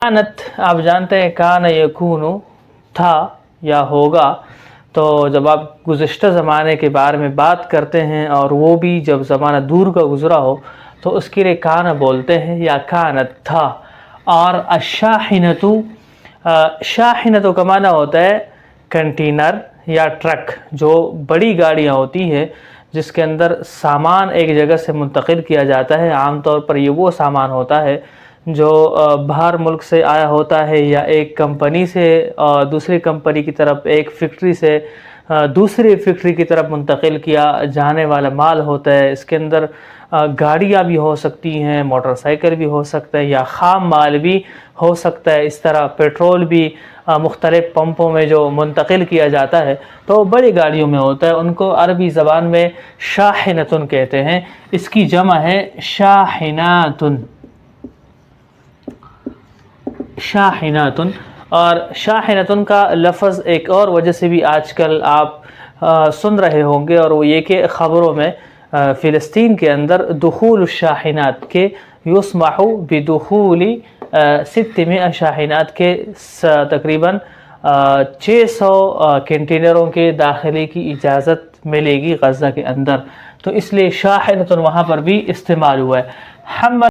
कानत आप जानते हैं कान यकूनु था या होगा, तो जब आप गुज़िश्ता ज़माने के बारे में बात करते हैं और वो भी जब ज़माना दूर का गुज़रा हो तो उसके लिए कान बोलते हैं या कानत था। और अशाहिनतु, शाहिनतु का माना होता है कंटेनर या ट्रक, जो बड़ी गाड़ियाँ होती हैं जिसके अंदर सामान एक जगह से मुंतकिल किया जाता है। आम तौर पर ये वो सामान होता है जो बाहर मुल्क से आया होता है या एक कंपनी से दूसरी कंपनी की तरफ, एक फैक्ट्री से दूसरी फैक्ट्री की तरफ मुंतकिल किया जाने वाला माल होता है। इसके अंदर गाड़ियाँ भी हो सकती हैं, मोटरसाइकिल भी हो सकता है या ख़ाम माल भी हो सकता है। इस तरह पेट्रोल भी मुख्तलिफ़ पंपों में जो मुंतकिल किया जाता है तो बड़ी गाड़ियों में होता है। उनको अरबी ज़बान में शाहिनतुन कहते हैं। इसकी जमा है शाहिनातुन, शाहिनातुन। और शाहिनातुन का लफ्ज़ एक और वजह से भी आजकल आप सुन रहे होंगे, और वो ये कि ख़बरों में फ़िलिस्तीन के अंदर दुखूल शाहिनात के युस्महु बिदुखूली 600 शाहिनात के तकरीबन 600 कंटेनरों के दाखिले की इजाज़त मिलेगी गज़ा के अंदर। तो इसलिए शाहिनतुन वहाँ पर भी इस्तेमाल हुआ है।